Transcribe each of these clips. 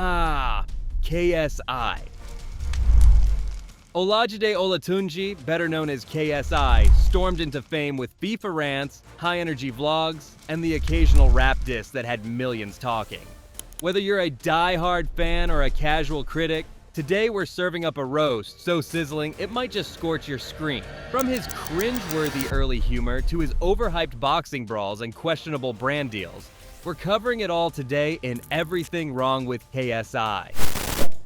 Ah, KSI. Olajide Olatunji, better known as KSI, stormed into fame with FIFA rants, high-energy vlogs, and the occasional rap diss that had millions talking. Whether you're a die-hard fan or a casual critic, today we're serving up a roast so sizzling it might just scorch your screen. From his cringe-worthy early humor to his overhyped boxing brawls and questionable brand deals, we're covering it all today in Everything Wrong with KSI.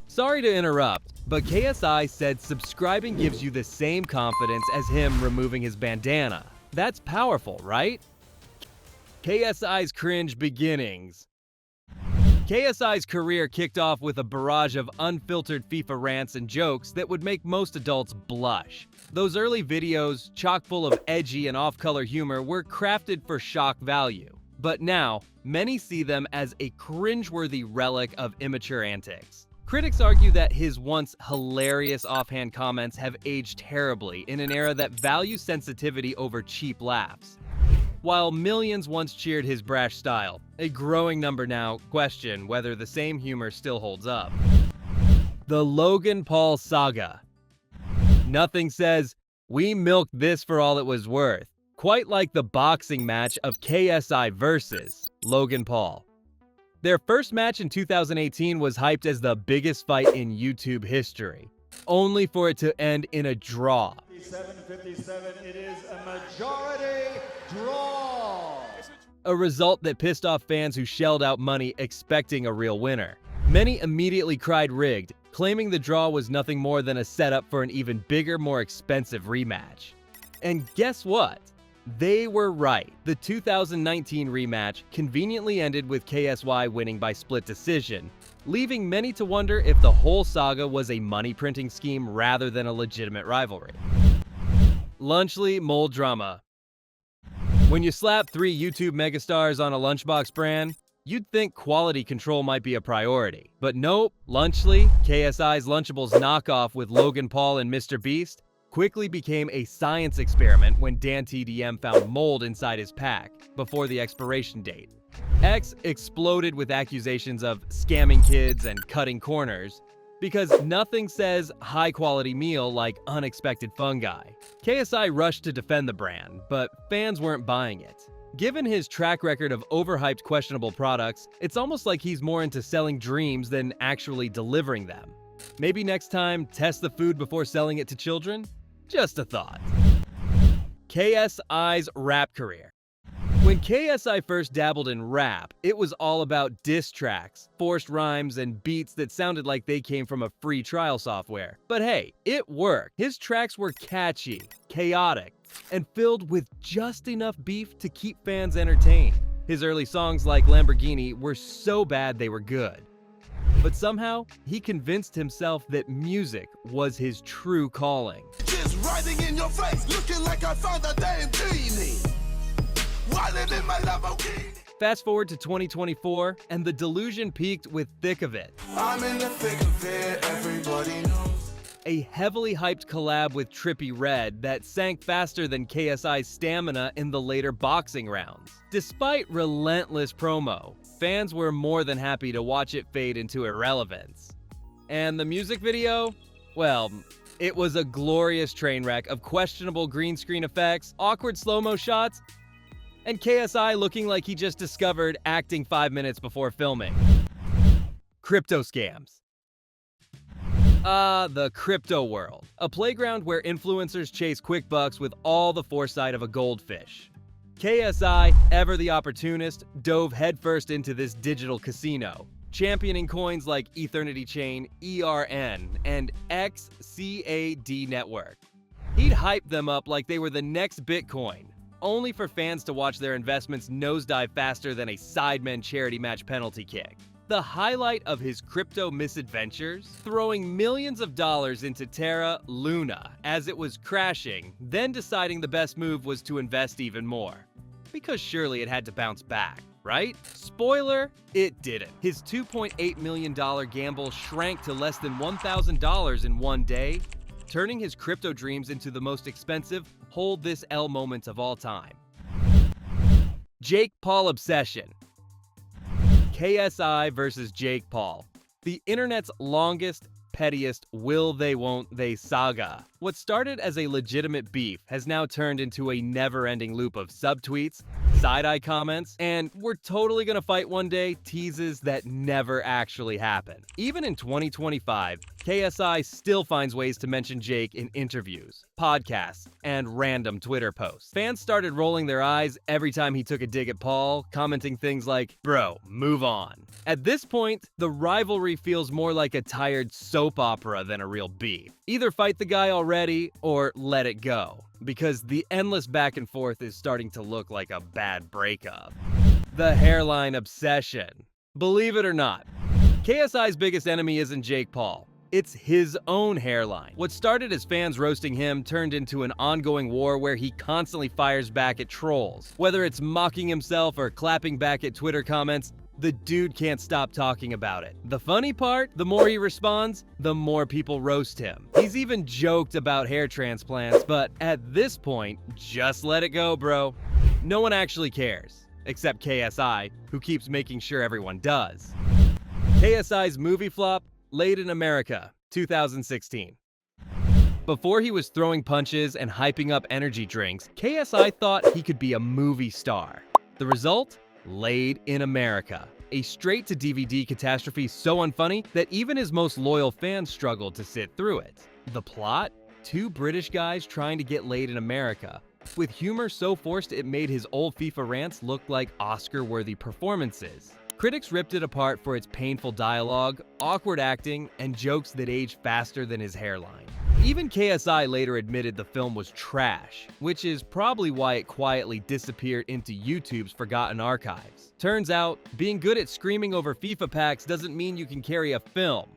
Sorry to interrupt, but KSI said subscribing gives you the same confidence as him removing his bandana. That's powerful, right? KSI's cringe beginnings. KSI's career kicked off with a barrage of unfiltered FIFA rants and jokes that would make most adults blush. Those early videos, chock full of edgy and off-color humor, were crafted for shock value. But now, many see them as a cringeworthy relic of immature antics. Critics argue that his once hilarious offhand comments have aged terribly in an era that values sensitivity over cheap laughs. While millions once cheered his brash style, a growing number now question whether the same humor still holds up. The Logan Paul saga. Nothing says, "We milked this for all it was worth," quite like the boxing match of KSI versus Logan Paul. Their first match in 2018 was hyped as the biggest fight in YouTube history, only for it to end in a draw. 57, it is a majority draw. A result that pissed off fans who shelled out money expecting a real winner. Many immediately cried rigged, claiming the draw was nothing more than a setup for an even bigger, more expensive rematch. And guess what? They were right. The 2019 rematch conveniently ended with KSI winning by split decision, leaving many to wonder if the whole saga was a money-printing scheme rather than a legitimate rivalry. Lunchly Mole Drama. When you slap 3 YouTube megastars on a lunchbox brand, you'd think quality control might be a priority. But nope, Lunchly, KSI's Lunchables knockoff with Logan Paul and Mr. Beast, quickly became a science experiment when Dan TDM found mold inside his pack before the expiration date. X exploded with accusations of scamming kids and cutting corners because nothing says high-quality meal like unexpected fungi. KSI rushed to defend the brand, but fans weren't buying it. Given his track record of overhyped questionable products, it's almost like he's more into selling dreams than actually delivering them. Maybe next time, test the food before selling it to children? Just a thought. KSI's rap career. When KSI first dabbled in rap, it was all about diss tracks, forced rhymes, and beats that sounded like they came from a free trial software. But hey, it worked. His tracks were catchy, chaotic, and filled with just enough beef to keep fans entertained. His early songs like Lamborghini were so bad they were good. But somehow, he convinced himself that music was his true calling. Just riding in your face, looking like I found a damn genie. Wildin' in my Lamborghini. Fast forward to 2024, and the delusion peaked with Thick of It. I'm in the thick of it, everybody knows. A heavily hyped collab with Trippie Redd that sank faster than KSI's stamina in the later boxing rounds. Despite relentless promo, fans were more than happy to watch it fade into irrelevance. And the music video? Well, it was a glorious train wreck of questionable green screen effects, awkward slow-mo shots, and KSI looking like he just discovered acting 5 minutes before filming. Crypto scams. The crypto world. A playground where influencers chase quick bucks with all the foresight of a goldfish. KSI, ever the opportunist, dove headfirst into this digital casino, championing coins like Eternity Chain, ERN, and XCAD Network. He'd hype them up like they were the next Bitcoin, only for fans to watch their investments nosedive faster than a Sidemen charity match penalty kick. The highlight of his crypto misadventures? Throwing millions of dollars into Terra Luna as it was crashing, then deciding the best move was to invest even more. Because surely it had to bounce back, right? Spoiler, it didn't. His $2.8 million gamble shrank to less than $1,000 in one day, turning his crypto dreams into the most expensive hold this L moment of all time. Jake Paul obsession. KSI versus Jake Paul. the internet's longest, pettiest will they won't they saga. What started as a legitimate beef has now turned into a never-ending loop of subtweets, side-eye comments, and "we're totally gonna fight one day" teases that never actually happen. Even in 2025, KSI still finds ways to mention Jake in interviews, podcasts, and random Twitter posts. Fans started rolling their eyes every time he took a dig at Paul, commenting things like, "Bro, move on." At this point, the rivalry feels more like a tired soap opera than a real beef. Either fight the guy already or let it go, because the endless back and forth is starting to look like a bad breakup. The hairline obsession. Believe it or not, KSI's biggest enemy isn't Jake Paul. It's his own hairline. What started as fans roasting him turned into an ongoing war where he constantly fires back at trolls. Whether it's mocking himself or clapping back at Twitter comments, the dude can't stop talking about it. The funny part, the more he responds, the more people roast him. He's even joked about hair transplants, but at this point, just let it go, bro. No one actually cares, except KSI, who keeps making sure everyone does. KSI's movie flop, Laid in America, 2016. Before he was throwing punches and hyping up energy drinks, KSI thought he could be a movie star. The result? Laid in America. A straight-to-DVD catastrophe so unfunny that even his most loyal fans struggled to sit through it. The plot? Two British guys trying to get laid in America. With humor so forced it made his old FIFA rants look like Oscar-worthy performances. Critics ripped it apart for its painful dialogue, awkward acting, and jokes that age faster than his hairline. Even KSI later admitted the film was trash, which is probably why it quietly disappeared into YouTube's forgotten archives. Turns out, being good at screaming over FIFA packs doesn't mean you can carry a film.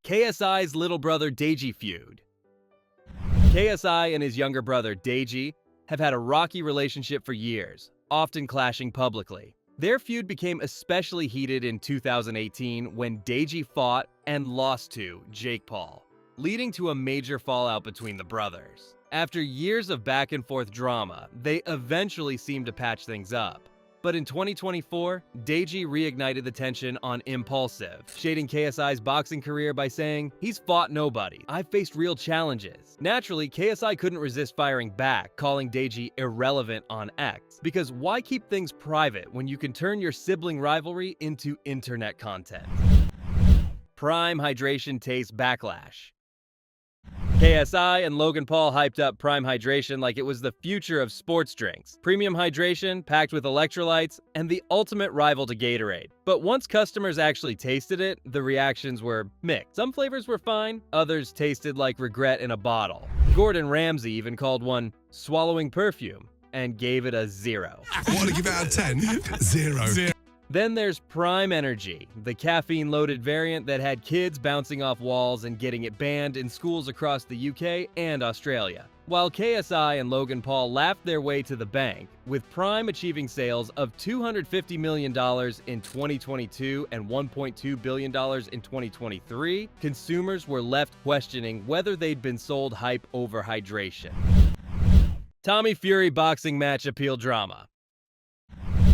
KSI's little brother Deji feud. KSI and his younger brother Deji have had a rocky relationship for years, often clashing publicly. Their feud became especially heated in 2018 when Deji fought and lost to Jake Paul, leading to a major fallout between the brothers. After years of back-and-forth drama, they eventually seemed to patch things up. But in 2024, Deji reignited the tension on Impulsive, shading KSI's boxing career by saying, "He's fought nobody. I've faced real challenges." Naturally, KSI couldn't resist firing back, calling Deji irrelevant on X. Because why keep things private when you can turn your sibling rivalry into internet content? Prime Hydration Taste Backlash. KSI and Logan Paul hyped up Prime Hydration like it was the future of sports drinks. Premium hydration, packed with electrolytes, and the ultimate rival to Gatorade. But once customers actually tasted it, the reactions were mixed. Some flavors were fine, others tasted like regret in a bottle. Gordon Ramsay even called one swallowing perfume and gave it a 0. What to give out of 10? 0. Then there's Prime Energy, the caffeine-loaded variant that had kids bouncing off walls and getting it banned in schools across the UK and Australia. While KSI and Logan Paul laughed their way to the bank, with Prime achieving sales of $250 million in 2022 and $1.2 billion in 2023, consumers were left questioning whether they'd been sold hype over hydration. Tommy Fury boxing match appeal drama.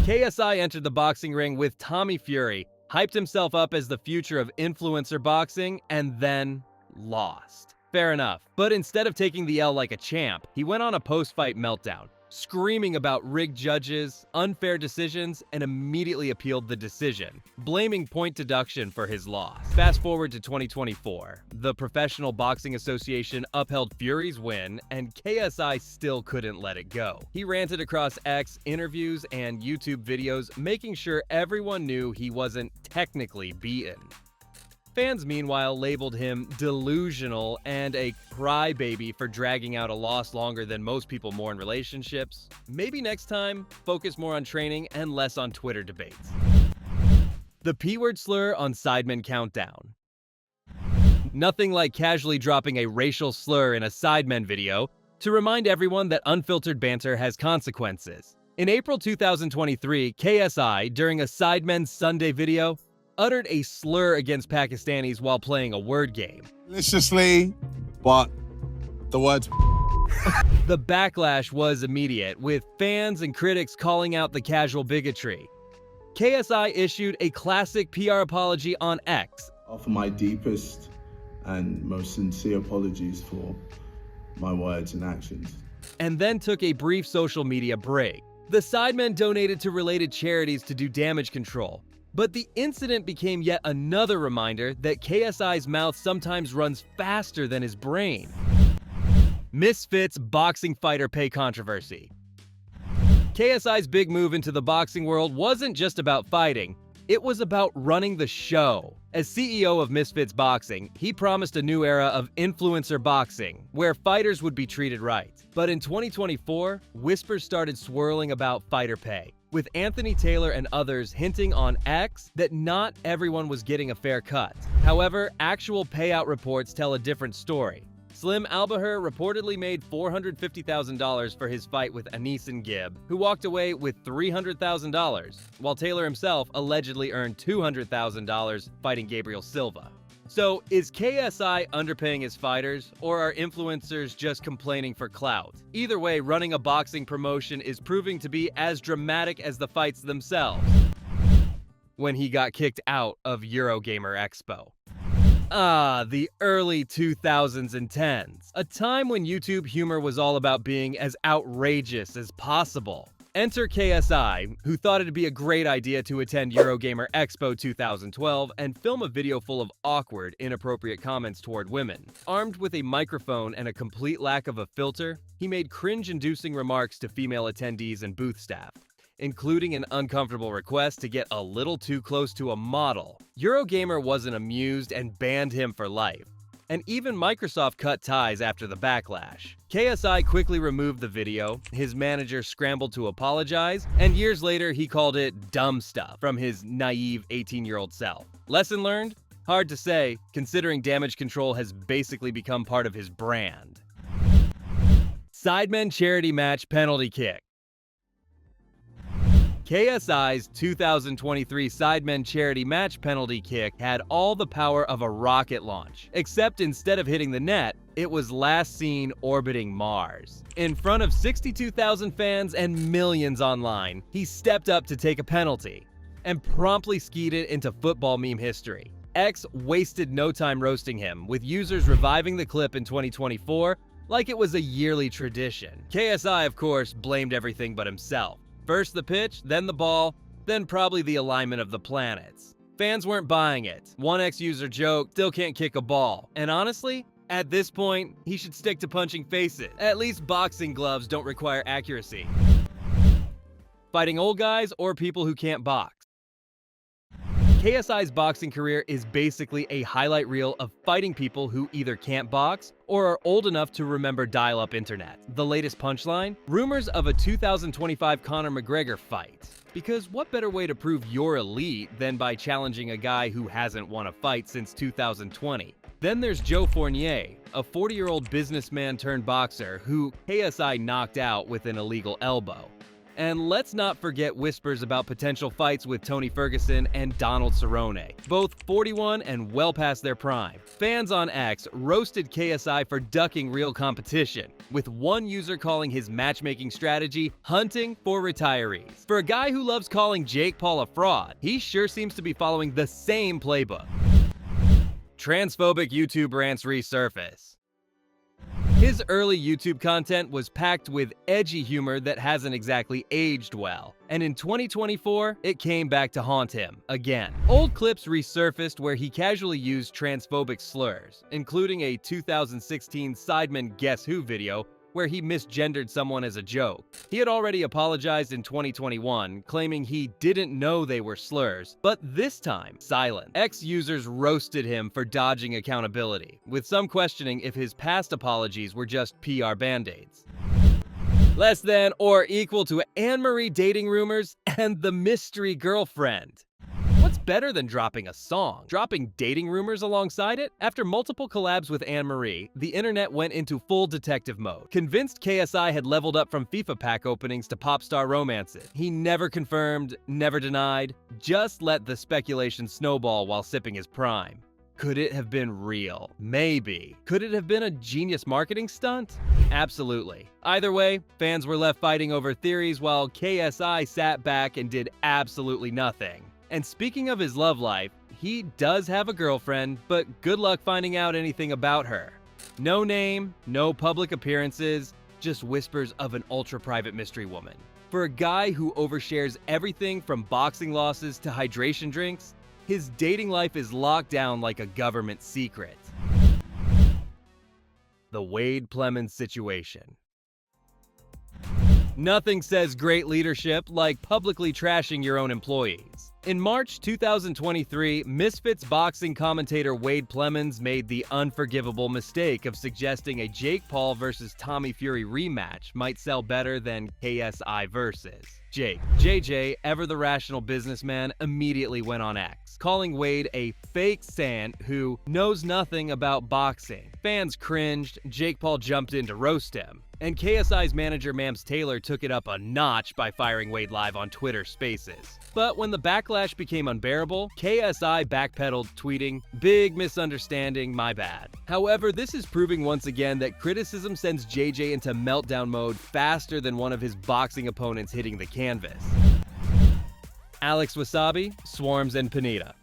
KSI entered the boxing ring with Tommy Fury, hyped himself up as the future of influencer boxing, and then lost. Fair enough. But instead of taking the L like a champ, he went on a post-fight meltdown, screaming about rigged judges, unfair decisions, and immediately appealed the decision, blaming point deduction for his loss. Fast forward to 2024. The Professional Boxing Association upheld Fury's win, and KSI still couldn't let it go. He ranted across X, interviews, and YouTube videos, making sure everyone knew he wasn't technically beaten. Fans, meanwhile, labeled him delusional and a crybaby for dragging out a loss longer than most people mourn relationships. Maybe next time, focus more on training and less on Twitter debates. The P-word slur on Sidemen Countdown. Nothing like casually dropping a racial slur in a Sidemen video to remind everyone that unfiltered banter has consequences. In April 2023, KSI, during a Sidemen Sunday video, uttered a slur against Pakistanis while playing a word game. Maliciously, but the words. The backlash was immediate, with fans and critics calling out the casual bigotry. KSI issued a classic PR apology on X. Offer my deepest and most sincere apologies for my words and actions. And then took a brief social media break. The Sidemen donated to related charities to do damage control. But the incident became yet another reminder that KSI's mouth sometimes runs faster than his brain. Misfits boxing fighter pay controversy. KSI's big move into the boxing world wasn't just about fighting, it was about running the show. As CEO of Misfits Boxing, he promised a new era of influencer boxing, where fighters would be treated right. But in 2024, whispers started swirling about fighter pay, with Anthony Taylor and others hinting on X that not everyone was getting a fair cut. However, actual payout reports tell a different story. Slim Albahir reportedly made $450,000 for his fight with Anisan Gibb, who walked away with $300,000, while Taylor himself allegedly earned $200,000 fighting Gabriel Silva. So, is KSI underpaying his fighters, or are influencers just complaining for clout? Either way, running a boxing promotion is proving to be as dramatic as the fights themselves. When he got kicked out of Eurogamer Expo. The early 2000s and 10s, a time when YouTube humor was all about being as outrageous as possible. Enter KSI, who thought it'd be a great idea to attend Eurogamer Expo 2012 and film a video full of awkward, inappropriate comments toward women. Armed with a microphone and a complete lack of a filter, he made cringe-inducing remarks to female attendees and booth staff, including an uncomfortable request to get a little too close to a model. Eurogamer wasn't amused and banned him for life. And even Microsoft cut ties after the backlash. KSI quickly removed the video, his manager scrambled to apologize, and years later he called it dumb stuff from his naive 18-year-old self. Lesson learned? Hard to say, considering damage control has basically become part of his brand. Sidemen charity match penalty kick. KSI's 2023 Sidemen charity match penalty kick had all the power of a rocket launch, except instead of hitting the net, it was last seen orbiting Mars. In front of 62,000 fans and millions online, he stepped up to take a penalty, and promptly skied it into football meme history. X wasted no time roasting him, with users reviving the clip in 2024 like it was a yearly tradition. KSI, of course, blamed everything but himself. First the pitch, then the ball, then probably the alignment of the planets. Fans weren't buying it. One ex-user joked, still can't kick a ball. And honestly, at this point, he should stick to punching faces. At least boxing gloves don't require accuracy. Fighting old guys or people who can't box. KSI's boxing career is basically a highlight reel of fighting people who either can't box or are old enough to remember dial-up internet. The latest punchline? Rumors of a 2025 Conor McGregor fight. Because what better way to prove you're elite than by challenging a guy who hasn't won a fight since 2020? Then there's Joe Fournier, a 40-year-old businessman turned boxer who KSI knocked out with an illegal elbow. And let's not forget whispers about potential fights with Tony Ferguson and Donald Cerrone, both 41 and well past their prime. Fans on X roasted KSI for ducking real competition, with one user calling his matchmaking strategy hunting for retirees. For a guy who loves calling Jake Paul a fraud, he sure seems to be following the same playbook. Transphobic YouTube rants resurface. His early YouTube content was packed with edgy humor that hasn't exactly aged well, and in 2024, it came back to haunt him again. Old clips resurfaced where he casually used transphobic slurs, including a 2016 Sidemen Guess Who video where he misgendered someone as a joke. He had already apologized in 2021, claiming he didn't know they were slurs, but this time, silent. Ex-users roasted him for dodging accountability, with some questioning if his past apologies were just PR band-aids. Less than or equal to Anne-Marie dating rumors and the mystery girlfriend. What's better than dropping a song? Dropping dating rumors alongside it? After multiple collabs with Anne-Marie, the internet went into full detective mode. Convinced KSI had leveled up from FIFA pack openings to pop star romances. He never confirmed, never denied, just let the speculation snowball while sipping his prime. Could it have been real? Maybe. Could it have been a genius marketing stunt? Absolutely. Either way, fans were left fighting over theories while KSI sat back and did absolutely nothing. And speaking of his love life, he does have a girlfriend, but good luck finding out anything about her. No name, no public appearances, just whispers of an ultra-private mystery woman. For a guy who overshares everything from boxing losses to hydration drinks, his dating life is locked down like a government secret. The Wade Plemons situation. Nothing says great leadership like publicly trashing your own employees. In March 2023, Misfits boxing commentator Wade Plemons made the unforgivable mistake of suggesting a Jake Paul versus Tommy Fury rematch might sell better than KSI versus Jake. JJ, ever the rational businessman, immediately went on X, calling Wade a fake sant who knows nothing about boxing. Fans cringed, Jake Paul jumped in to roast him, and KSI's manager Mams Taylor took it up a notch by firing Wade live on Twitter Spaces. But when the backlash became unbearable, KSI backpedaled, tweeting, "Big misunderstanding, my bad." However, this is proving once again that criticism sends JJ into meltdown mode faster than one of his boxing opponents hitting the canvas. Alex Wasabi, Swarms, and Pineda.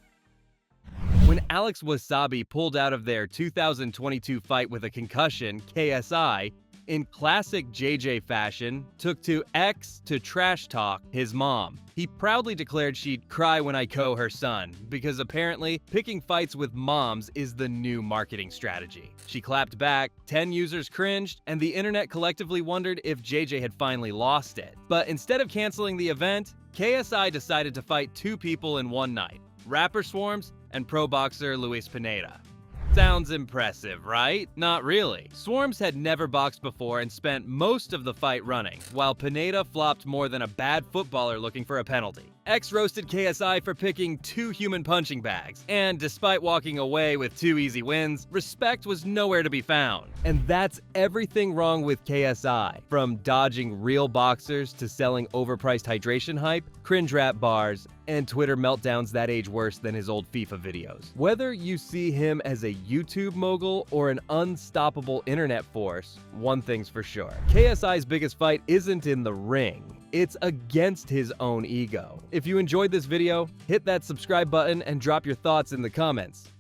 When Alex Wasabi pulled out of their 2022 fight with a concussion, KSI, in classic JJ fashion, took to X to trash talk his mom. He proudly declared she'd cry when I KO her son, because apparently picking fights with moms is the new marketing strategy. She clapped back, 10 users cringed, and the internet collectively wondered if JJ had finally lost it. But instead of canceling the event, KSI decided to fight two people in one night, rapper Swarms and pro boxer Luis Pineda. Sounds impressive, right? Not really. Swarms had never boxed before and spent most of the fight running, while Pineda flopped more than a bad footballer looking for a penalty. X roasted KSI for picking two human punching bags, and despite walking away with two easy wins, respect was nowhere to be found. And that's everything wrong with KSI, from dodging real boxers to selling overpriced hydration hype, cringe rap bars, and Twitter meltdowns that age worse than his old FIFA videos. Whether you see him as a YouTube mogul or an unstoppable internet force, one thing's for sure. KSI's biggest fight isn't in the ring. It's against his own ego. If you enjoyed this video, hit that subscribe button and drop your thoughts in the comments.